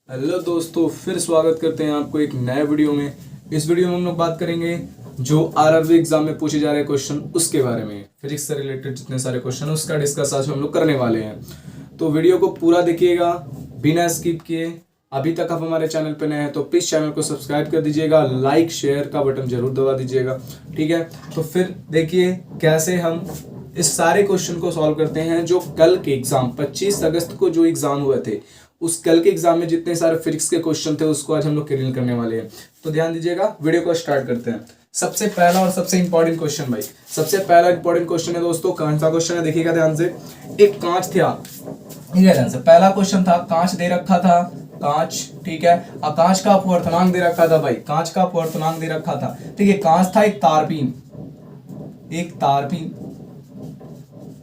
Hello दोस्तों, फिर स्वागत करते हैं आपको एक नए वीडियो में। इस वीडियो में हम लोग बात करेंगे जो आरआरबी एग्जाम में पूछे जा रहे क्वेश्चन उसके बारे में। फिजिक्स से रिलेटेड जितने सारे क्वेश्चन उसका डिस्कस आज हम लोग करने वाले हैं, तो वीडियो को पूरा देखिएगा बिना स्किप किए। अभी तक आप हमारे चैनल पर नए हैं तो प्लीज़ चैनल को सब्सक्राइब कर दीजिएगा, लाइक शेयर का बटन जरूर दबा दीजिएगा, ठीक है। तो फिर देखिए कैसे हम इस सारे क्वेश्चन को सॉल्व करते हैं जो कल के एग्जाम 25 अगस्त को जो एग्जाम हुए थे उस कल के एग्जाम में जितने सारे फिजिक्स के क्वेश्चन थे उसको आज हम लोग क्लियर करने वाले हैं। तो ध्यान दीजिएगा, वीडियो को स्टार्ट करते हैं। सबसे पहला और सबसे इंपॉर्टेंट क्वेश्चन भाई, सबसे पहला इंपॉर्टेंट क्वेश्चन है दोस्तों, कौन सा क्वेश्चन है देखिएगा ध्यान से। एक कांच था, ध्यान से, पहला क्वेश्चन था कांच दे रखा था, कांच, ठीक है। और कांच का अपवर्तनांक दे रखा था भाई, कांच का अपवर्तनांक दे रखा था, ठीक है। कांच था एक तारपीन, एक तारपीन,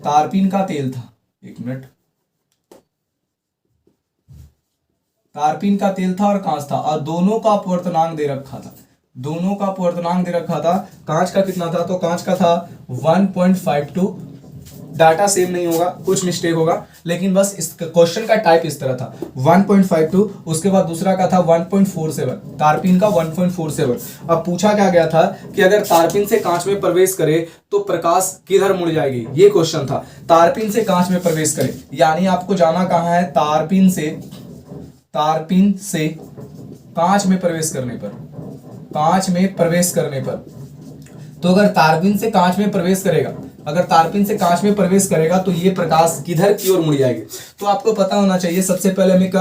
तारपीन का तेल था, एक मिनट, तारपीन का तेल था और कांच था, और दोनों का अपवर्तनांक दे रखा था, दोनों का अपवर्तनांक दे रखा था। कांच का कितना था, तो कांच का था 1.52। डाटा सेम नहीं होगा, कुछ मिस्टेक होगा, लेकिन बस इस क्वेश्चन का टाइप इस तरह था 1.52। उसके बाद दूसरा का था 1.47, तारपीन का 1.47। अब पूछा क्या गया था कि अगर तारपीन से कांच में प्रवेश करे तो प्रकाश किधर मुड़ जाएगी, ये क्वेश्चन था। तारपीन से कांच में प्रवेश करे यानी आपको जाना कहां है, तारपीन से, तारपीन से कांच में प्रवेश करने पर, कांच में प्रवेश करने पर, तो अगर तारपीन से कांच में प्रवेश करेगा, अगर तारपीन से कांच में प्रवेश करेगा तो ये प्रकाश किधर की ओर मुड़ जाएगी। तो आपको पता होना चाहिए, सबसे पहले हम एक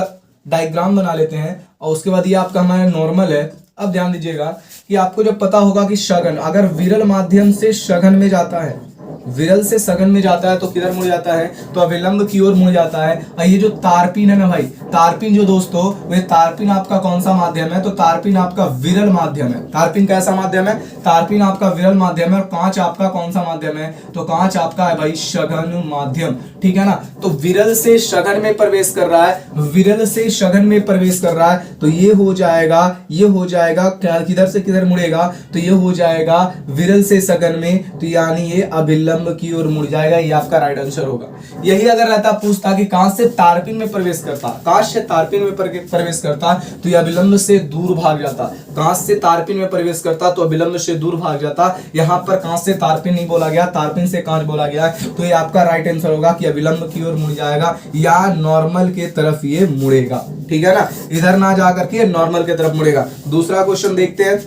डायग्राम बना लेते हैं और उसके बाद ये आपका हमारा नॉर्मल है। अब ध्यान दीजिएगा कि आपको जब पता होगा कि सघन, अगर विरल माध्यम से सघन में जाता है, विरल से सघन में जाता है तो किधर मुड़ जाता है, तो अविलंब की ओर मुड़ जाता है। और ये जो तारपीन है ना भाई, तारपीन जो दोस्तों, वे तारपीन आपका कौन सा माध्यम है, तो तारपीन आपका विरल माध्यम है। तारपीन कैसा माध्यम है, तारपीन आपका विरल माध्यम है। और कांच आपका कौन सा माध्यम है, तो कांच आपका है भाई सघन माध्यम, ठीक है ना। तो विरल से सघन में प्रवेश कर रहा है, विरल से सघन में प्रवेश कर रहा है, तो ये हो जाएगा, ये हो जाएगा किधर से किधर मुड़ेगा, तो ये हो जाएगा विरल से सघन में, तो यानी ये अविलंब की ओर मुड़ जाएगा। ये आपका राइट आंसर होगा। यही अगर रहता पूछता कि कांच से तारपीन में प्रवेश करता, कांच से तारपीन में प्रवेश करता तो यह अविलंब से दूर भाग जाता, कांच से तारपीन में प्रवेश करता तो अविलंब से दूर भाग जाता। यहां पर कांच से तारपीन नहीं बोला गया, तारपीन से कांच बोला गया, तो ये आपका राइट आंसर होगा कि अविलंब की ओर मुड़ जाएगा या नॉर्मल के तरफ ये मुड़ेगा, ठीक है ना। इधर ना जाकर के नॉर्मल के तरफ मुड़ेगा। दूसरा क्वेश्चन देखते हैं,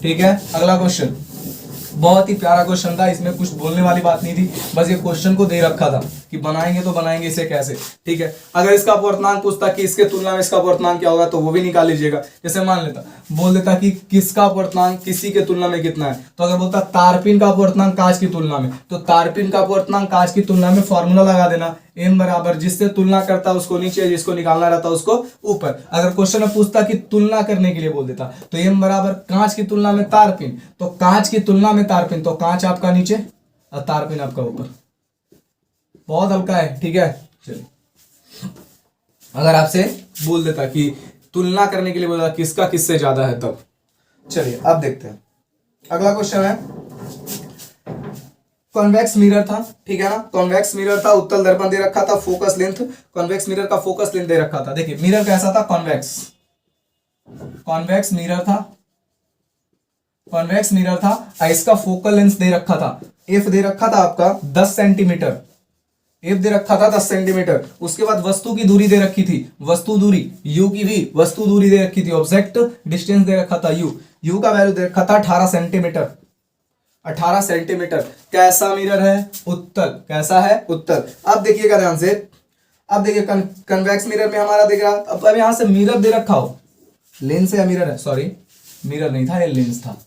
ठीक है। अगला क्वेश्चन बहुत ही प्यारा क्वेश्चन था, इसमें कुछ बोलने वाली बात नहीं थी, बस ये क्वेश्चन को दे रखा था कि बनाएंगे तो बनाएंगे इसे कैसे, ठीक है। अगर इसका अपवर्तनांक पूछता कि इसके तुलना में इसका अपवर्तनांक क्या होगा तो वो भी निकाल लीजिएगा। जैसे मान लेता, बोल देता कि किसका अपवर्तनांक किसी के तुलना में कितना है, तो अगर बोलता तारपीन का अपवर्तनांक कांच की तुलना में, तो तारपीन का अपवर्तनांक कांच की तुलना में फॉर्मूला लगा देना, m बराबर जिससे तुलना करता उसको नीचे, जिसको निकालना रहता उसको ऊपर। अगर क्वेश्चन में पूछता कि तुलना करने के लिए बोल देता, तो m बराबर कांच की तुलना में तारपीन, तो कांच की तुलना में तारपीन, तो कांच आपका नीचे और तारपीन आपका ऊपर। बहुत हल्का है, ठीक है। चलिए, अगर आपसे बोल देता कि तुलना करने के लिए बोला किसका किससे ज्यादा है, तब चलिए अब देखते हैं। अगला क्वेश्चन है, कॉन्वेक्स मिरर था, ठीक है ना। कॉन्वेक्स मिरर था, उत्तल दर्पण दे रखा था, फोकस लेंथ, कॉन्वेक्स मिरर का फोकस लेंथ दे रखा था। देखिए मिरर कैसा था, कॉन्वेक्स, कॉन्वेक्स मिरर था, कॉन्वेक्स मिरर था। इसका फोकल लेंथ दे रखा था, एफ दे रखा था आपका 10 सेंटीमीटर, एफ दे रखा था 10 सेंटीमीटर। उसके बाद वस्तु की दूरी दे रखी थी, वस्तु दूरी यू की भी वस्तु दूरी दे रखी थी, ऑब्जेक्ट डिस्टेंस दे रखा था यू, यू का वैल्यू दे रखा था 18 सेंटीमीटर, 18 सेंटीमीटर। कैसा मिरर है, उत्तल, कैसा है, उत्तल। अब देखिएगा ध्यान से, अब देखिए कन्वेक्स मिरर में हमारा देख रहा, अब यहां से मिरर दे रखा हो, लेंस या मिरर है, सॉरी मिरर नहीं था, ये लेंस था,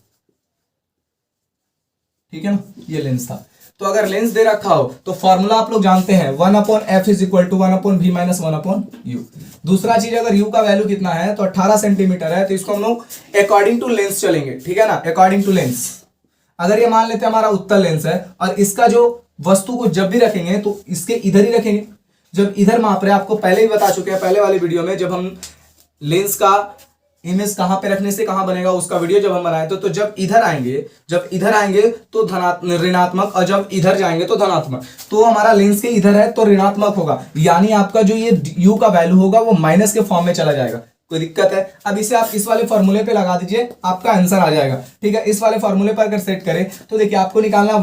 ठीक है ना, ये लेंस था। तो अगर लेंस दे रखा हो तो फॉर्मूला आप लोग जानते हैं 1/f = 1/v - 1/u। दूसरा चीज, अगर u का वैल्यू कितना है तो 18 सेंटीमीटर है, तो इसको हम लोग अकॉर्डिंग टू लेंस चलेंगे, ठीक है ना, अकॉर्डिंग टू लेंस। अगर ये मान लेते हैं हमारा उत्तल लेंस है और इसका जो वस्तु को जब भी रखेंगे तो इसके इधर ही रखेंगे, जब इधर माप रहे, आपको पहले ही बता चुके हैं पहले वाली वीडियो में, जब हम लेंस का इमेज कहां पे रखने से कहां बनेगा उसका वीडियो जब हम बनाए तो जब इधर आएंगे, जब इधर आएंगे तो ऋणात्मक, और जब इधर जाएंगे तो धनात्मक। तो हमारा लेंस के इधर है तो ऋणात्मक होगा, यानी आपका जो ये u का वैल्यू होगा वो माइनस के फॉर्म में चला जाएगा। कोई दिक्कत है? अब इसे आप इस वाले फॉर्मूले पे लगा दीजिए, आपका आंसर आ जाएगा। ठीक है, इस वाले फॉर्मूले पर अगर सेट करें तो देखिए आपको निकालना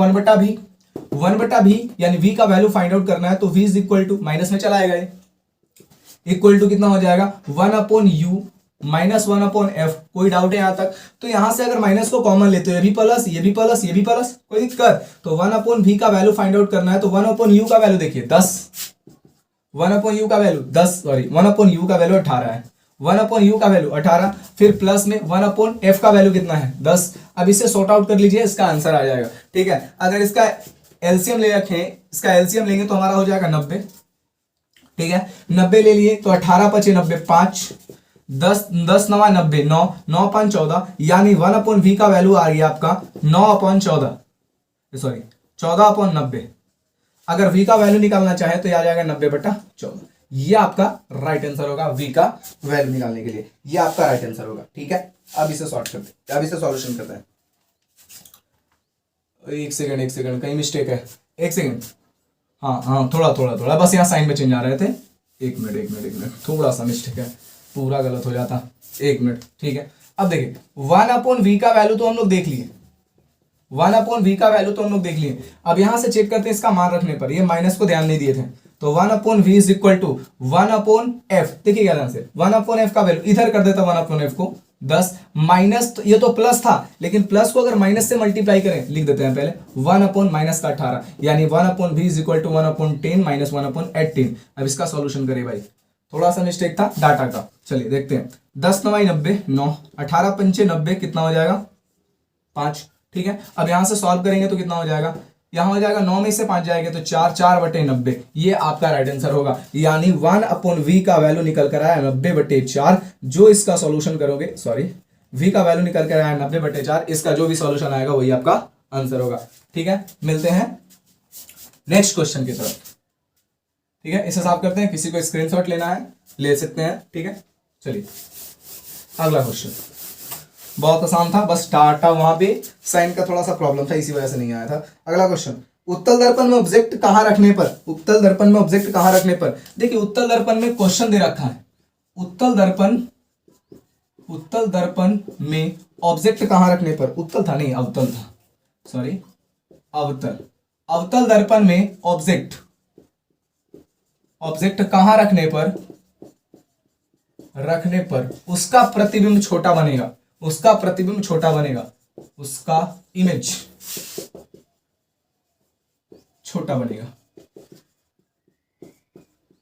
1/v यानी v का वैल्यू फाइंड आउट करना है। तो v is equal to minus में चला आएगा, इक्वल टू कितना हो जाएगा 1/u माइनस 1/f। कोई डाउट है यहां तक? तो यहां से अगर माइनस को कॉमन लेते हो, ये भी प्लस ये भी प्लस ये भी प्लस, कोई दिक्कत? तो 1/v का वैल्यू फाइंड आउट करना है। तो 1/u का वैल्यू देखिए 10, 1/u का वैल्यू 10 सॉरी 1/u का वैल्यू 18 है, 1/u का वैल्यू 18, फिर प्लस में 1/f का वैल्यू कितना है 10। अब इसे सॉर्ट आउट कर लीजिए, इसका आंसर आ जाएगा। ठीक है, अगर इसका एलसीएम ले रखें, इसका एलसीएम लेंगे तो हमारा हो जाएगा 90। ठीक है, 90 ले लिए तो 18 पचे 90, 5 10 10 9 90, 9 9 5 14, यानी 1/v का वैल्यू आ गया आपका 9/14 सॉरी 14/90। अगर v का वैल्यू निकालना चाहे तो यह आ जाएगा 90/14। ये आपका राइट आंसर होगा v का वैल्यू निकालने के लिए, ये आपका राइट आंसर होगा। ठीक है, अब इसे सॉल्व करते हैं, अब इसे सॉल्यूशन करते हैं। एक सेकंड कहीं मिस्टेक है, एक सेकंड। हाँ थोड़ा बस यहाँ साइन में चेंज आ रहे थे। एक मिनट थोड़ा सा मिस्टेक है, पूरा गलत हो जाता। एक मिनट, ठीक है। अब देखिए 1/v का वैल्यू तो हम लोग देख लिए, 1/v का वैल्यू तो हम लोग देख लिए। अब यहां से चेक करते हैं इसका मान रखने पर, ये माइनस को ध्यान नहीं दिए थे। तो 1/v is equal to 1/f। देखिए क्या ध्यान से 1/f का वैल्यू इधर कर देता 1/f को 10 माइनस, तो ये तो प्लस था, लेकिन प्लस को अगर माइनस से मल्टीप्लाई करें, लिख देते हैं पहले 1/ माइनस का 18, यानी 1/v is equal to 1/10 minus 1/18। अब इसका सॉल्यूशन करें भाई, थोड़ा सा मिस्टेक था डाटा का। चलिए देखते हैं, 10 9 90, 9 18 पंचे 90, कितना हो जाएगा 5। ठीक है, अब यहां से सॉल्व करेंगे तो कितना हो जाएगा, यहां हो जाएगा 9 में से 5 जाएगा तो 4/90। ये आपका राइट आंसर होगा, यानी 1/v का वैल्यू निकल कर आया 90/4। जो इसका सॉल्यूशन करोगे, सॉरी v का वैल्यू निकल कर आया 90/4, इसका जो भी सॉल्यूशन आएगा वही आपका आंसर होगा। ठीक है, मिलते हैं नेक्स्ट क्वेश्चन की तरफ। ठीक है, इसे साफ करते हैं, किसी को स्क्रीनशॉट लेना है ले सकते हैं। ठीक है, चलिए अगला क्वेश्चन बहुत आसान था, बस डाटा वहां पे साइन का थोड़ा सा प्रॉब्लम था, इसी वजह से नहीं आया था। अगला क्वेश्चन, उत्तल दर्पण में ऑब्जेक्ट कहां रखने पर, उत्तल दर्पण में ऑब्जेक्ट कहां रखने पर। देखिए उत्तल दर्पण में क्वेश्चन दे रखा है, उत्तल दर्पण में ऑब्जेक्ट कहां रखने पर, उत्तल था नहीं अवतल था, सॉरी अवतल दर्पण में ऑब्जेक्ट कहां रखने पर उसका प्रतिबिंब छोटा बनेगा, उसका इमेज छोटा बनेगा।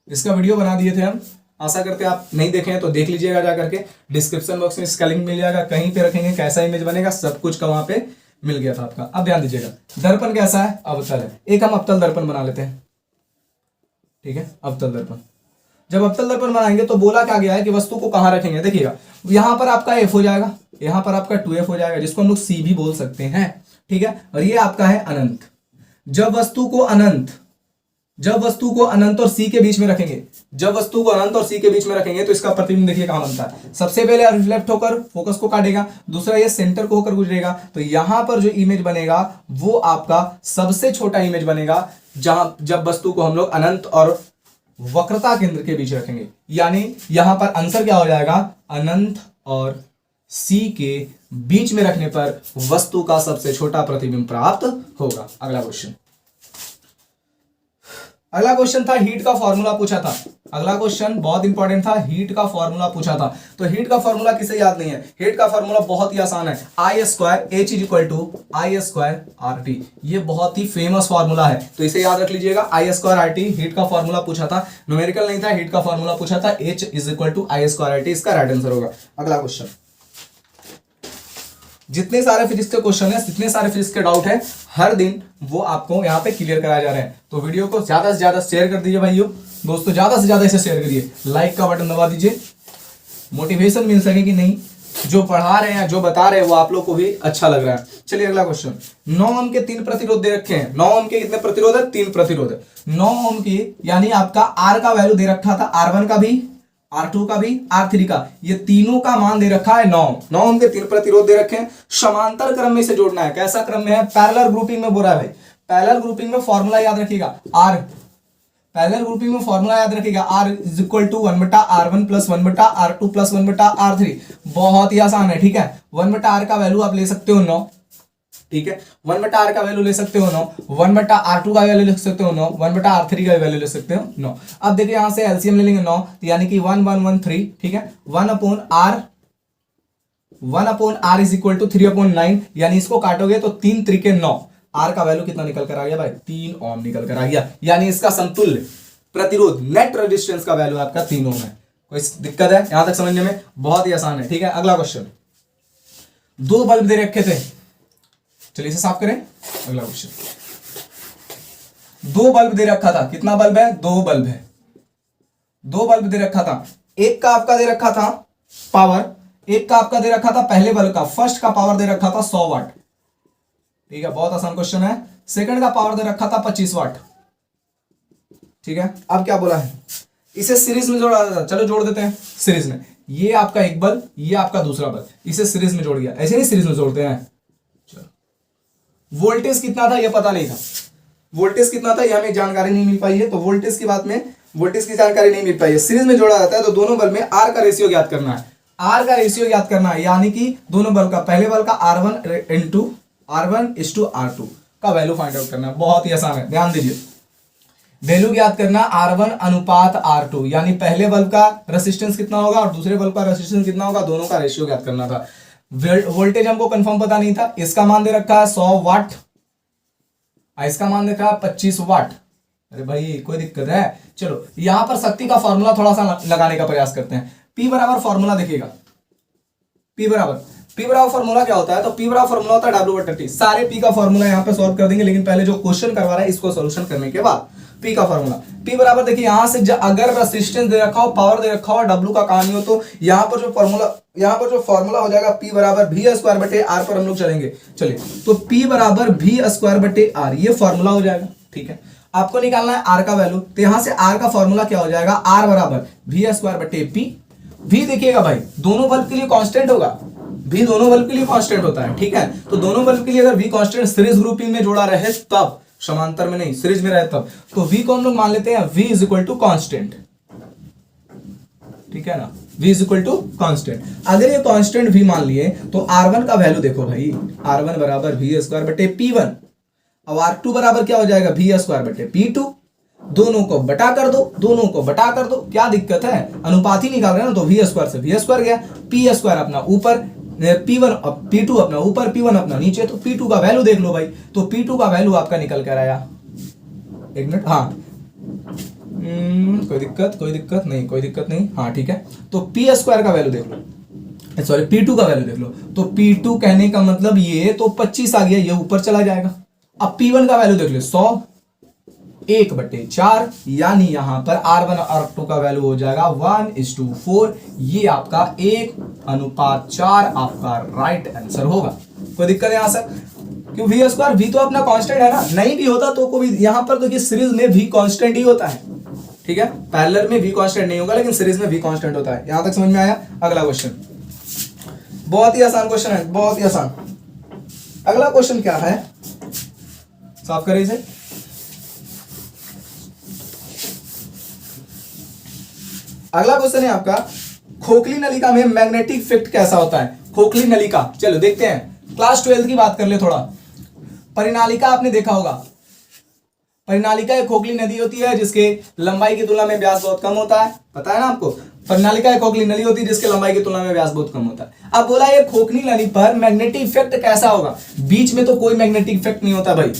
इसका वीडियो बना दिए थे हम, आशा करते हैं आप नहीं देखे हैं तो देख लीजिएगा जा करके, डिस्क्रिप्शन बॉक्स में इसका लिंक मिल जाएगा, कहीं पे रखेंगे कैसा इमेज बनेगा सब कुछ का वहां पे मिल गया था आपका। अब ध्यान दीजिएगा, दर्पण कैसा है, अवतल है। एक हम अवतल दर्पण बना लेते हैं। ठीक है, अवतल दर्पण, जब अवतल दर्पण बनाएंगे तो बोला क्या गया है कि वस्तु को कहां रखेंगे। देखिएगा यहां पर आपका f हो जाएगा, यहां पर आपका 2f हो जाएगा, जिसको हम लोग c भी बोल सकते हैं। ठीक है, और ये आपका है अनंत। जब वस्तु को अनंत और c के बीच में रखेंगे, तो इसका प्रतिबिंब देखिए कहां बनता है। सबसे पहले रिफ्लेक्ट होकर फोकस को काटेगा, दूसरा ये सेंटर को होकर गुजरेगा, तो यहां पर जो इमेज बनेगा वो आपका सबसे छोटा इमेज बनेगा, जब वस्तु को हम लोग अनंत और वक्रता केंद्र के बीच रखेंगे। यानी यहां पर आंसर क्या हो जाएगा, अनंत और C के बीच में रखने पर वस्तु का सबसे छोटा प्रतिबिंब प्राप्त होगा। अगला क्वेश्चन था हीट का फॉर्मूला पूछा था। अगला क्वेश्चन बहुत इंपॉर्टेंट था, हीट का फॉर्मूला पूछा था। तो हीट का फॉर्मूला किसे याद नहीं है, हीट का फॉर्मूला बहुत ही आसान है, I²H=RT। ये बहुत ही फेमस फॉर्मूला है, तो इसे याद रख लीजिएगा। I²RT हीट का फॉर्मूला पूछा था, न्यूमेरिकल नहीं था, हीट का फॉर्मूला पूछा था, H=I²RT, इसका राइट आंसर होगा। अगला क्वेश्चन, जितने सारे फिजिक्स के क्वेश्चन है, जितने सारे फिजिक्स के डाउट है, हर दिन वो आपको यहाँ पे क्लियर कराए जा रहे हैं। तो वीडियो को ज्यादा से ज्यादा शेयर कर दीजिए भाइयों, दोस्तों ज्यादा से ज्यादा इसे शेयर करिए, लाइक का बटन दबा दीजिए, मोटिवेशन मिल सके कि नहीं, जो पढ़ा रहे हैं जो बता रहे हैं वो आप लोग को भी अच्छा लग रहा है। चलिए अगला क्वेश्चन, 9 ओम के 3 प्रतिरोध दे रखे हैं। 9 ओम के कितने प्रतिरोध है, 3 प्रतिरोध है। 9 ओम के यानी आपका आर का वैल्यू दे रखा था, R1 का भी, R2 का भी, R3 का, ये तीनों का मान दे रखा है 9। 9 ओम के 3 प्रतिरोध दे रखे हैं, समांतर क्रम में इसे जोड़ना है। कैसा क्रम में है, पैरेलल ग्रुपिंग में बोला है भाई। पैरेलल ग्रुपिंग में फॉर्मूला याद रखिएगा, R पैरेलल ग्रुपिंग में फॉर्मूला याद रखिएगा, R is equal to 1/R1 plus 1/R2 plus 1/R3। बहुत ही आसान है, ठीक है। 1/R का वैल्यू आप ले सकते हो 9, ठीक है। 1/R का वैल्यू ले सकते हो 9, 1/R2 का वैल्यू ले सकते हो 9, 1/R3 का वैल्यू ले सकते हो 9। अब देखिए यहां से एलसीएम ले लेंगे 9, तो यानी कि 1 1 1 3, ठीक है। 1/R इज इक्वल टू 3/9, यानी इसको काटोगे तो 3 3 9। आर का वैल्यू कितना निकल कर आ गया भाई? 3 ओम निकल कर आ गया, यानी इसका समतुल्य प्रतिरोध नेट रेजिस्टेंस का वैल्यू आपका 3 ओम है। कोई दिक्कत है यहां तक समझने में? बहुत ही आसान है, ठीक है। अगला क्वेश्चन, 2 बल्ब दे रखे थे, चलिए इसे साफ करें। अगला क्वेश्चन, 2 बल्ब दे रखा था, कितना बल्ब है? 2 बल्ब है। 2 बल्ब दे रखा था, एक का आपका दे रखा था पावर, एक का आपका दे रखा था पहले बल्ब का, फर्स्ट का पावर दे रखा था 100 वाट, ठीक है। बहुत आसान क्वेश्चन है। सेकंड का पावर दे रखा था 25 वाट, ठीक है। अब क्या बोला है? इसे सीरीज में जोड़ा था, चलो जोड़ देते हैं सीरीज में। ये आपका एक बल्ब, ये आपका दूसरा बल्ब, इसे सीरीज में जोड़ दिया। ऐसे नहीं सीरीज में जोड़ते हैं। चलो, वोल्टेज कितना था ये पता नहीं था, वोल्टेज कितना था ये हमें जानकारी नहीं मिल पाई है, तो वोल्टेज की बात में वोल्टेज की जानकारी नहीं मिल पाई है। सीरीज में जोड़ा जाता है तो दोनों बल्ब में आर का रेशियो ज्ञात करना है, आर का रेशियो ज्ञात करना है, यानी कि दोनों बल्ब का, पहले बल्ब का R1 का वैल्यू फाइंड आउट करना है। बहुत ही आसान है, ध्यान दीजिए। वैल्यू ज्ञात करना R1 अनुपात R2, यानी पहले बल्ब का रेसिस्टेंस कितना होगा और दूसरे बल्ब का रेसिस्टेंस कितना होगा, दोनों का रेशियो ज्ञात करना था। वोल्टेज हमको कंफर्म पता नहीं था, इसका मान दे रखा है 100 वाट, इसका मान देखा है 25 वाट। अरे भाई कोई दिक्कत है? चलो यहां पर शक्ति का फॉर्मूला थोड़ा सा लगाने का प्रयास करते हैं। P बराबर फॉर्मूला देखिएगा, P बराबर फॉर्मूला क्या होता है? तो P बराबर फॉर्मूला होता है W/T। सारे P का फॉर्मूला यहां पे सॉल्व कर देंगे, लेकिन पहले जो क्वेश्चन करवा रहा है इसको सॉल्यूशन करने के बाद P का फॉर्मूला। P बराबर देखिए यहां से अगर रेसिस्टेंस दे रखा हो, पावर दे रखा हो, W का कहानी हो, तो यहां पर जो फॉर्मूला हो जाएगा P बराबर V²/R पर हम लोग चलेंगे। चलिए, तो P बराबर V²/R, ये फॉर्मूला हो जाएगा, ठीक है। आपको निकालना है R का वैल्यू, तो यहां से R का फॉर्मूला क्या हो जाएगा? R बराबर V²/P। V देखिएगा भाई, दोनों बल्ब के लिए कांस्टेंट होगा, V दोनों बल्ब के लिए कांस्टेंट होता है, ठीक है। तो दोनों बल्ब के लिए अगर V कांस्टेंट सीरीज ग्रुपिंग में जोड़ा रहे तब, समांतर में नहीं, सीरीज में रहे तब, तो V को हम लोग मान लेते हैं V is equal to constant, ठीक है ना। V is equal to constant. अगर ये कांस्टेंट V मान लिए तो R1 का वैल्यू देखो भाई, R1 बराबर V²/P1। अब R2 बराबर क्या हो जाएगा? V²/P2। दोनों को बटा कर दो, क्या दिक्कत है? अनुपात ही निकाल रहे हैं ना, तो V² से V² गया, P² अपना ऊपर, P2 अपना ऊपर, P1 अपना नीचे, तो P2 का वैल्यू देख लो भाई, तो P2 का वैल्यू आपका निकल कर आया, एक मिनट, हाँ कोई दिक्कत नहीं, हाँ ठीक है। तो P² का वैल्यू देख लो, सॉरी P2 का वैल्यू देख लो, तो P2 कहने का मतलब ये तो 25 आ गया, ये ऊपर चला जाएगा। अब P1 का वैल्यू देख लो, 100 1/4, यानी यहां पर R1 और R2 का वैल्यू हो जाएगा 1:4। ये आपका 1:4 आपका राइट आंसर होगा। कोई दिक्कत है यहां से? क्यों V², V तो अपना कांस्टेंट है ना, नहीं भी होता तो कोई, यहां पर देखिए सीरीज में V कांस्टेंट ही होता है, ठीक है। पैरेलल में V कांस्टेंट नहीं होगा, लेकिन सीरीज में V कांस्टेंट होता है। यहां तक समझ में आया? अगला क्वेश्चन बहुत ही आसान क्वेश्चन है, बहुत ही आसान। अगला क्वेश्चन क्या है, साफ करें इसे। अगला क्वेश्चन है आपका, खोखली नलिका में मैग्नेटिक इफेक्ट कैसा होता है? खोखली नलिका, चलो देखते हैं। क्लास 12 की बात कर ले थोड़ा। परिनालिका आपने देखा होगा, परिनालिका एक खोखली नली होती है जिसके लंबाई की तुलना में व्यास बहुत कम होता है, पता है ना आपको। परिनालिका एक खोखली नली होती है जिसके लंबाई की तुलना में व्यास बहुत कम होता है। अब बोला ये खोखली नली पर मैग्नेटिक इफेक्ट कैसा होगा? बीच में तो कोई मैग्नेटिक इफेक्ट नहीं होता भाई,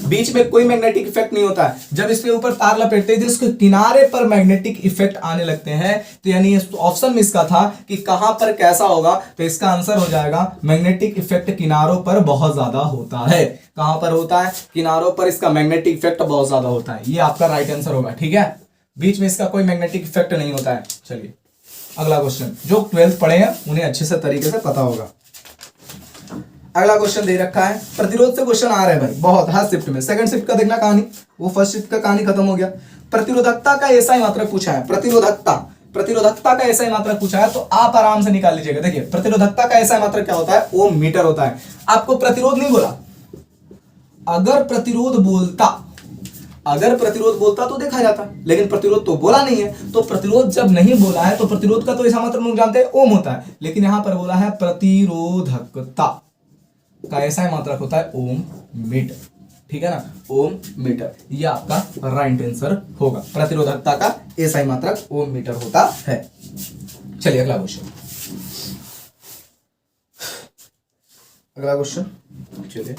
बीच में कोई मैग्नेटिक इफेक्ट नहीं होता है। जब इसके ऊपर तार लपेटते थे इसके किनारे पर मैग्नेटिक इफेक्ट आने लगते हैं, तो यानी ऑप्शन में इसका था कि कहां पर कैसा होगा, तो इसका आंसर हो जाएगा मैग्नेटिक इफेक्ट किनारों पर बहुत ज्यादा होता है। कहां पर होता है? किनारों पर इसका मैग्नेटिक इफेक्ट बहुत ज्यादा होता है, ये आपका राइट आंसर होगा, ठीक है। बीच में इसका कोई मैग्नेटिक इफेक्ट नहीं होता है। चलिए अगला क्वेश्चन, जो 12th पढ़े हैं उन्हें अच्छे से तरीके से पता होगा। अगला क्वेश्चन दे रखा है, प्रतिरोध से क्वेश्चन आ रहे हैं भाई बहुत, हर शिफ्ट में। सेकंड शिफ्ट का देखना कहानी, वो फर्स्ट शिफ्ट का कहानी खत्म हो गया। प्रतिरोधकता का ऐसा ही मात्रक पूछा है, प्रतिरोधकता का ऐसा ही मात्रक पूछा है, तो आप आराम से निकाल लीजिएगा। देखिए प्रतिरोधकता का ऐसा मात्रक क्या होता है? ओम मीटर होता है। आपको प्रतिरोध नहीं बोला, अगर प्रतिरोध बोलता अगर प्रतिरोध बोलता तो देखा जाता, लेकिन प्रतिरोध तो बोला नहीं है, तो प्रतिरोध जब नहीं बोला है तो प्रतिरोध का तो ऐसा मतलब लोग जानते हैं ओम होता है, लेकिन यहां पर बोला है प्रतिरोधकता का ऐसा मात्रक होता है ओम मीटर, ठीक है ना, ओम मीटर। यह आपका राइट आंसर होगा, प्रतिरोधकता का ऐसा ही मात्रक ओम मीटर होता है। चलिए अगला क्वेश्चन, अगला क्वेश्चन, चलिए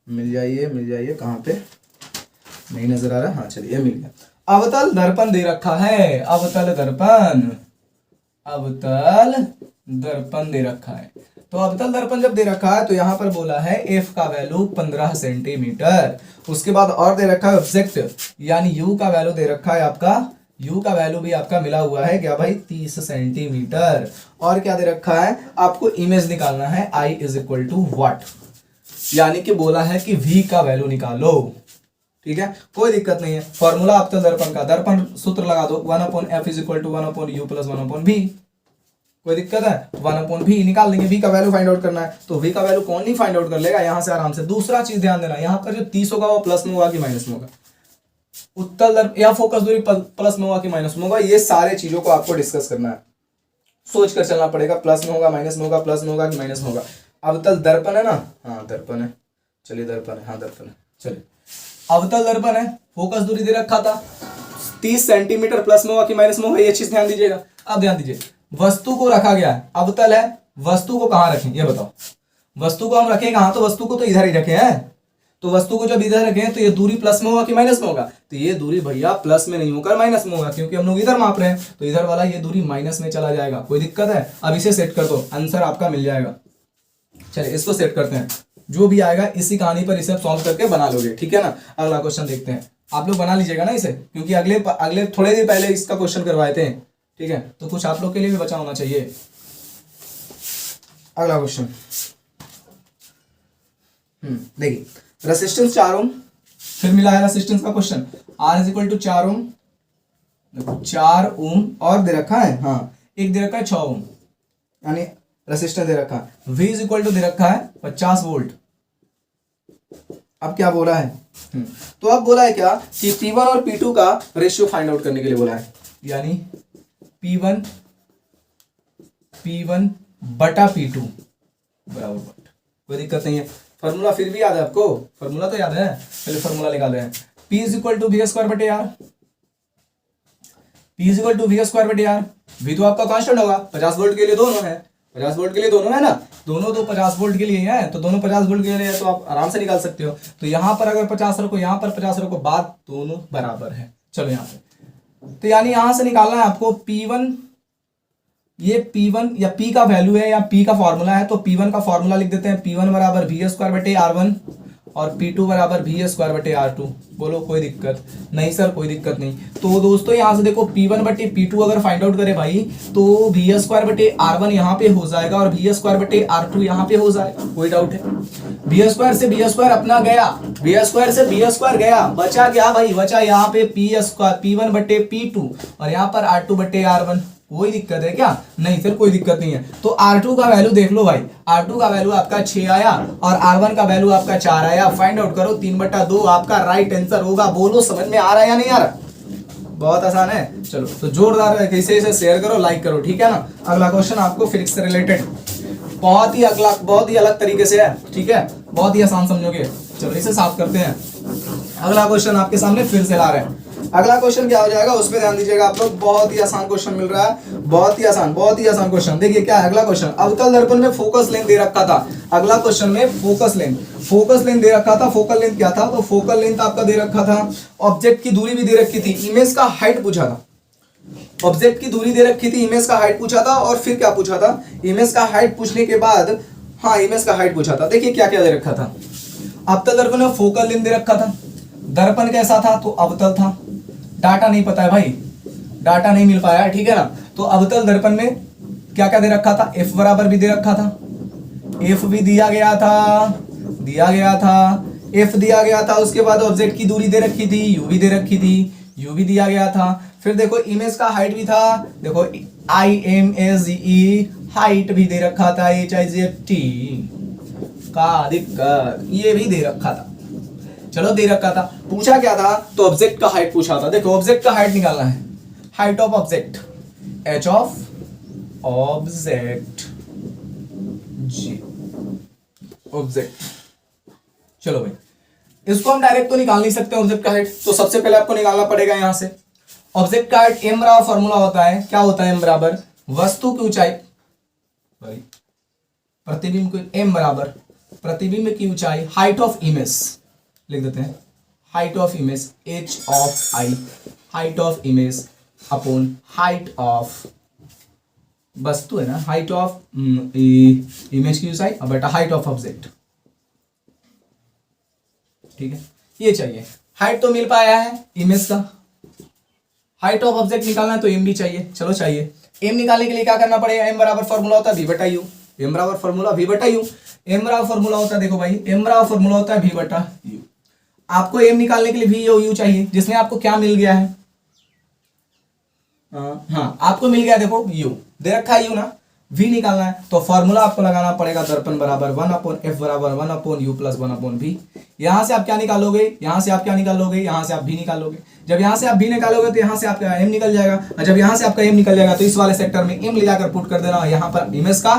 मिल जाइए कहां पे नहीं नजर आ रहा, हाँ चलिए मिल गया। अवतल दर्पण दे रखा है, अवतल दर्पण दे रखा है। तो अवतल दर्पण जब दे रखा है तो यहां पर बोला है एफ का वैल्यू 15 सेंटीमीटर, उसके बाद और दे रखा है ऑब्जेक्ट यानी यू का वैल्यू दे रखा है आपका, यू का वैल्यू भी आपका मिला हुआ है क्या भाई 30 सेंटीमीटर, और क्या दे रखा है आपको इमेज निकालना है I is equal to watt, यानी कि बोला है कि V का वैल्यू निकालो, ठीक है, कोई दिक्कत नहीं है। फॉर्मूला अवतल दर्पण का, दर्पण सूत्र लगा दो 1/f is equal to 1/u plus 1/v, कोई दिक्कत है, 1/v निकाल देंगे, V का वैल्यू फाइंड आउट करना है, तो V का वैल्यू कौन नहीं फाइंड आउट कर लेगा यहां से आराम से। दूसरा चीज ध्यान देना, यहां पर जो 30 होगा वो प्लस में होगा कि माइनस में होगा, उत्तल दर्पण या फोकस दूरी प्लस में होगा कि माइनस में होगा, ये सारे चीजों को आपको डिस्कस करना है, सोच कर चलना पड़ेगा, प्लस में होगा माइनस में होगा, प्लस में होगा कि माइनस में होगा। अवतल दर्पण है ना, हाँ दर्पण है, चलिए दर्पण है, हाँ दर्पण है, चलिए अवतल दर्पण है, फोकस दूरी दे रखा था 30 सेंटीमीटर, प्लस में होगा कि माइनस में होगा, ये चीज ध्यान दीजिएगा। अब ध्यान दीजिए, वस्तु को रखा गया है, अवतल है, वस्तु को कहां रखें ये बताओ, वस्तु को हम रखें कहां, तो वस्तु को तो इधर ही रखे हैं, तो वस्तु को जब इधर रखें तो ये दूरी प्लस में होगा कि माइनस में होगा, तो ये दूरी भैया प्लस में नहीं होकर माइनस में होगा, क्योंकि हम लोग इधर माप रहे हैं, तो इधर वाला ये दूरी माइनस में चला जाएगा, कोई दिक्कत है। अब इसे सेट कर दो, आंसर आपका मिल जाएगा। चलिए इसको सेट करते हैं, जो भी आएगा इसी कहानी पर इसे सॉल्व करके बना लोगे, ठीक है ना। अगला क्वेश्चन देखते हैं, आप लोग बना लीजिएगा ना इसे, क्योंकि अगले थोड़े दिन पहले इसका क्वेश्चन करवाए थे, ठीक है, तो कुछ आप लोग के लिए भी बचा होना चाहिए। अगला क्वेश्चन देखिए, रेसिस्टेंस 4 ओम, फिर मिला है रेसिस्टेंस का question, R is equal to 4 ohm, 4 ohm और दे रखा है, हाँ एक दे रखा है 6 ओम, यानी रेसिस्टेंस दे रखा है, V इज इक्वल टू दे रखा है 50 वोल्ट। अब क्या बोला है, तो अब बोला है क्या कि P1 और P2 का रेशियो फाइंड आउट करने के लिए बोला है, यानी P1 बटा P2 बराबर बट, कोई दिक्कत नहीं है। फॉर्मूला फिर भी याद है आपको, फॉर्मूला तो याद है, पहले फॉर्मूला निकाल रहे हैं, P is equal to V square बटे R, P is equal to V square बटे R, V तो आपका कांस्टेंट होगा, 50 वोल्ट के लिए दोनों है, 50 वोल्ट के लिए दोनों है ना, दोनों तो 50 वोल्ट के लिए है, तो दोनों 50 वोल्ट के लिए है, तो आप आराम से निकाल सकते हो। तो यहां पर अगर 50 रखो, यहां पर 50 रखो, बात दोनों बराबर है। चलो यहां पे, तो यानी यहां से निकालना है आपको P1, ये P1 या P का वैल्यू है या P का फॉर्मूला है, तो P1 का फॉर्मूला लिख देते हैं, P1 बराबर V स्क्वायर बटे R1 और P2 बराबर V स्क्वायर बटे R2। बोलो कोई दिक्कत नहीं सर, कोई दिक्कत नहीं। तो दोस्तों यहां से देखो P1 बटे P2 अगर फाइंड आउट करे भाई, तो V स्क्वायर बटे R1 यहाँ पे हो जाएगा और V स्क्वायर बटे R2 यहाँ पे हो जाएगा, कोई डाउट है। V स्क्वायर से V स्क्वायर अपना गया, V स्क्वायर से V स्क्वायर गया, बचा क्या भाई, बचा यहाँ पे P स्क्वायर P1 बटे P2 और यहाँ पर R2 बटे R1। कोई दिक्कत है क्या, नहीं सर कोई दिक्कत नहीं है। तो R2 का वैल्यू देख लो भाई, R2 का वैल्यू आपका 6 आया और R1 का वैल्यू आपका 4 आया, फाइंड आउट करो, 3/2 आपका राइट आंसर होगा। बोलो समझ में आ रहा है या नहीं आ रहा, बहुत आसान है। चलो तो जोरदार है, कैसे इसे शेयर करो, लाइक करो, ठीक है ना। अगला क्वेश्चन आपको फिजिक्स से रिलेटेड बहुत ही अलग तरीके से है, ठीक है, बहुत ही आसान समझोगे। चलो इसे साफ करते हैं। अगला क्वेश्चन आपके सामने फिर से ला रहे हैं। अगला क्वेश्चन क्या हो जाएगा उस पर ध्यान दीजिएगा आप लोग, बहुत ही आसान क्वेश्चन मिल रहा है, बहुत ही आसान क्वेश्चन। देखिए क्या है अगला क्वेश्चन, अवतल दर्पण में फोकस लेंथ दे रखा था। अगला क्वेश्चन में फोकस लेंथ दे रखा था। फोकल लेंथ क्या था, तो फोकल लेंथ आपका दे रखा था, ऑब्जेक्ट की दूरी भी दे रखी थी, इमेज का हाइट पूछा था। ऑब्जेक्ट की दूरी दे रखी थी, इमेज का हाइट पूछा था, और फिर क्या पूछा था, इमेज का हाइट पूछने के बाद, हाँ इमेज का हाइट पूछा था। देखिए क्या क्या दे रखा था, अवतल दर्पण में फोकल लेंथ दे रखा था, दर्पण कैसा था, तो अवतल था। डाटा नहीं पता है भाई, डाटा नहीं मिल पाया है, ठीक है ना। तो अवतल दर्पण में क्या क्या दे रखा था, एफ बराबर भी दे रखा था, एफ भी दिया गया था, एफ दिया गया था। उसके बाद ऑब्जेक्ट की दूरी दे रखी थी, यू भी दे रखी थी, यू भी दिया गया था। फिर देखो इमेज का हाइट भी था, देखो IMAGE हाइट भी दे रखा था, HIGHT का दिक्कत ये भी दे रखा था। चलो दे रखा था, पूछा क्या था, तो ऑब्जेक्ट का हाइट पूछा था। देखो ऑब्जेक्ट का हाइट निकालना है, height of object, H of object G object. चलो भाई, इसको हम डायरेक्ट तो निकाल नहीं सकते ऑब्जेक्ट का हाइट, तो सबसे पहले आपको निकालना पड़ेगा यहां से ऑब्जेक्ट का हाइट। एम बराबर फॉर्मूला होता है, क्या होता है, एम बराबर वस्तु की ऊंचाई, सॉरी प्रतिबिंब को, एम बराबर प्रतिबिंब की ऊंचाई, हाइट ऑफ इमेज लिख देते हैं, height of image H of I, height of image upon height of वस्तु है ना, हाइट ऑफ इमेज की ऊंचाई और बेटा हाइट ऑफ ऑब्जेक्ट। ठीक है, ये चाहिए, हाइट तो मिल पाया है इमेज का, हाइट ऑफ ऑब्जेक्ट निकालना है तो एम भी चाहिए। चलो चाहिए, एम निकालने के लिए क्या करना पड़ेगा, एम बराबर फॉर्मूला होता है वी बटा यू, एम बराबर फॉर्मूला वी बटा यू, एम बराबर फॉर्मूला होता है, देखो भाई एम बराबर फॉर्मूला होता है वी बटा यू। आपको एम निकालने के लिए वी और यू चाहिए, जिसमें आपको क्या मिल गया है, हाँ आपको मिल गया, देखो यू दे रखा है यू ना, v निकालना है तो फॉर्मूला आपको लगाना पड़ेगा दर्पण बराबर 1 अपॉन f बराबर 1 upon u plus 1 upon v। यहां से आप क्या निकालोगे, यहां से आप क्या निकालोगे, यहां से आप v निकालोगे। जब यहां से आप v निकालोगे तो यहां से आपका m निकल जाएगा, और जब यहां से आपका m निकल जाएगा तो इस वाले सेक्टर में m ले जाकर पुट कर देना, यहां पर इमेज का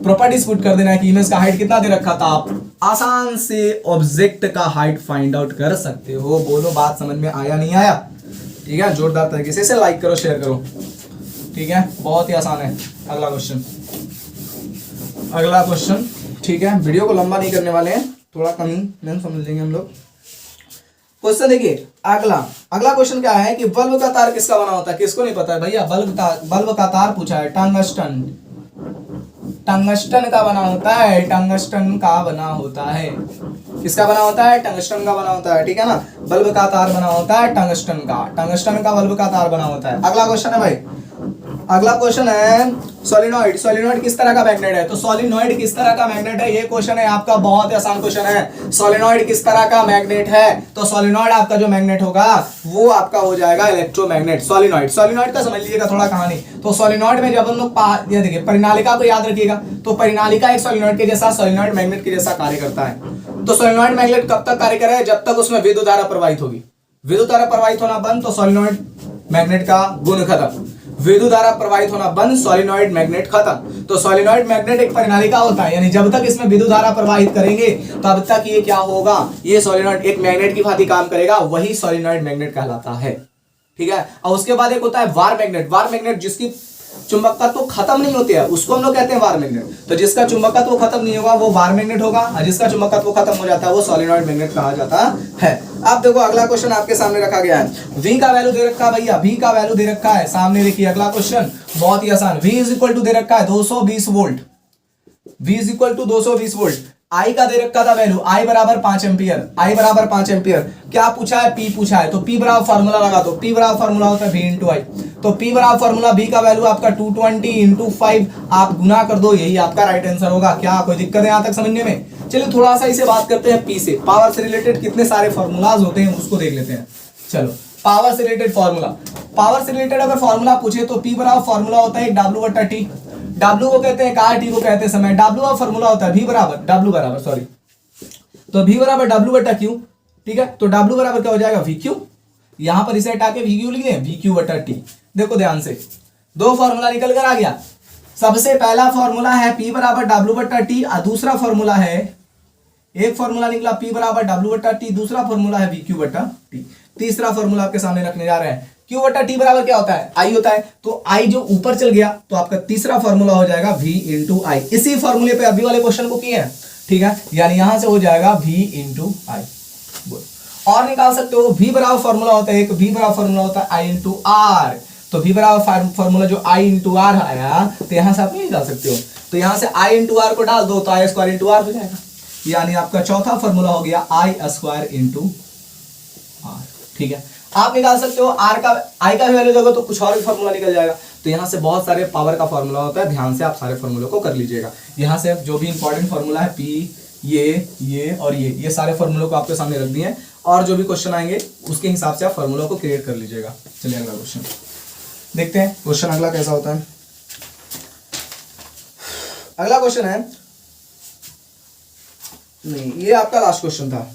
प्रॉपर्टीज पुट कर देना है कि इमेज का हाइट कितना दे रखा था। आप आसान से ऑब्जेक्ट का हाइट फाइंड आउट कर सकते हो। बोलो बात समझ में आया नहीं आया? ठीक है, जोरदार तरीके से लाइक करो, शेयर करो। ठीक है, बहुत ही आसान है। अगला क्वेश्चन, अगला क्वेश्चन। ठीक है, वीडियो को लंबा नहीं करने वाले हैं, थोड़ा कम ही नहीं समझ लेंगे हम लोग। क्वेश्चन देखिए, अगला क्वेश्चन क्या है कि बल्ब का तार किसका बना होता है? किसको नहीं पता है भैया? बल्ब का तार पूछा है, टंगस्टन, टंगस्टन का बना होता है, टंगस्टन का बना होता है। किसका बना होता है? टंगस्टन का बना होता है। ठीक है ना, बल्ब का तार बना होता है टंगस्टन का, टंगस्टन का बल्ब का तार बना होता है। अगला क्वेश्चन है भाई, अगला क्वेश्चन है सोलिनॉइड। सोलिनॉइड किस तरह का मैग्नेट है? तो सोलिनॉइड किस तरह का मैग्नेट है, ये क्वेश्चन है आपका, बहुत ही आसान क्वेश्चन है। सोलिनॉइड किस तरह का मैग्नेट है? तो सोलिनॉइड आपका जो मैग्नेट होगा वो आपका हो जाएगा इलेक्ट्रोमैग्नेट। सोलिनॉइड, सोलिनॉइड का समझ लीजिएगा थोड़ा कहानी। तो सोलिनॉइड में जब हम लोग ये देखिए परिनालिका को याद रखिएगा, तो परिनालिका एक सोलिनॉइड के जैसा, सोलिनॉइड मैग्नेट के जैसा कार्य करता है। तो सोलिनॉइड मैग्नेट कब तक कार्य करेगा? जब तक उसमें विद्युत धारा प्रवाहित होगी। विद्युत धारा प्रवाहित होना बंद तो सोलिनॉइड मैग्नेट का गुण खत्म, विद्युत धारा प्रवाहित होना बंद, सोलिनॉइड मैग्नेट खत्म। तो सोलिनॉइड मैग्नेट एक परिनालिका होता है, यानी जब तक इसमें विद्युत धारा प्रवाहित करेंगे तब तक ये क्या होगा, ये सोलिनॉइड एक मैग्नेट की भांति काम करेगा, वही सोलिनॉइड मैग्नेट कहलाता है। ठीक है, और उसके बाद एक होता है वार मैग्नेट। वार मैग्नेट जिसकी चुंबकत्व तो खत्म नहीं होती है उसको हम लोग कहते हैं वार मैग्नेट। तो जिसका चुंबकत्व तो खत्म नहीं होगा वो वार मैग्नेट होगा, और जिसका चुंबकत्व तो खत्म हो जाता है वो सोलिनॉइड मैग्नेट कहा जाता है। अब देखो अगला क्वेश्चन आपके सामने रखा गया है, V का वैल्यू दे रखा है भैया, V का वैल्यू दे रखा है सामने। देखिए अगला क्वेश्चन बहुत ही आसान, V इज इक्वल टू दे रखा है 220 volt, V is equal to 220 volt. I का दे रखा था वैल्यू, I बराबर 5 एम्पियर, I बराबर 5 एम्पियर। क्या पूछा है? P पूछा है, तो P बराबर फार्मूला लगा दो, P बराबर फार्मूला होता है V इंटू आई। तो P बराबर फार्मूला, V का वैल्यू आपका 220 इंटू 5, आप गुना कर दो, यही आपका राइट आंसर होगा। क्या कोई दिक्कत है यहां तक समझने में? चलिए थोड़ा सा इसे बात करते हैं P से। पावर से रिलेटेड कितने सारे फॉर्मूलाज होते हैं उसको देख लेते हैं। चलो पावर से रिलेटेड फॉर्मूला, पावर से रिलेटेड अगर फॉर्मूला पूछे तो P बराबर फॉर्मूला होता है W बटा T। W को कहते हैं कार, T को कहते हैं समय। W का फॉर्मूला होता है V बराबर W बराबर सॉरी, तो V बराबर W बटा Q। ठीक है, तो W बराबर क्या हो जाएगा? VQ। यहां पर इसे हटा के VQ लिख दें, VQ बटा T। देखो ध्यान से, दो फॉर्मूला निकल कर आ गया। सबसे पहला फॉर्मूला है P बराबर W बटा T, और दूसरा फॉर्मूला है, एक फॉर्मूला निकला P बराबर W बटा T, दूसरा फॉर्मूला है VQ बटा T। तीसरा फॉर्मूला आपके सामने रखने जा रहे हैं, Q बटा T बराबर क्या होता है? I होता है। तो I जो ऊपर चल गया तो आपका तीसरा फॉर्मूला हो जाएगा V इंटू आई। इसी फॉर्मूले पे अभी वाले क्वेश्चन को किए हैं। ठीक है, यानी यहां से हो जाएगा V इंटू आई। और निकाल सकते हो, V बराबर फॉर्मूला होता है, एक V बराबर फॉर्मूला होता है I इंटू आर। तो V बराबर फॉर्मूला जो I इंटू आर आया, तो यहां से आप नहीं निकाल सकते हो, तो यहां से I इंटू आर को डाल दो तो आई स्क्वायर इंटू आर हो जाएगा। यानी आपका चौथा फॉर्मूला हो गया आई स्क्वायर इंटू आर। ठीक है, आप निकाल सकते हो आर का, आई का वैल्यू दोगे तो कुछ और भी फॉर्मूला निकल जाएगा। तो यहां से बहुत सारे पावर का फॉर्मूला होता है, ध्यान से आप सारे फॉर्मूले को कर लीजिएगा। यहां से जो भी इंपॉर्टेंट फॉर्मूला है P, ये और ये सारे फॉर्मूलों को आपके सामने रख दिए, और जो भी क्वेश्चन आएंगे उसके हिसाब से आप फॉर्मूलों को क्रिएट कर लीजिएगा। चलिए अगला क्वेश्चन देखते हैं, क्वेश्चन अगला कैसा होता है। अगला क्वेश्चन है, नहीं ये आपका लास्ट क्वेश्चन था।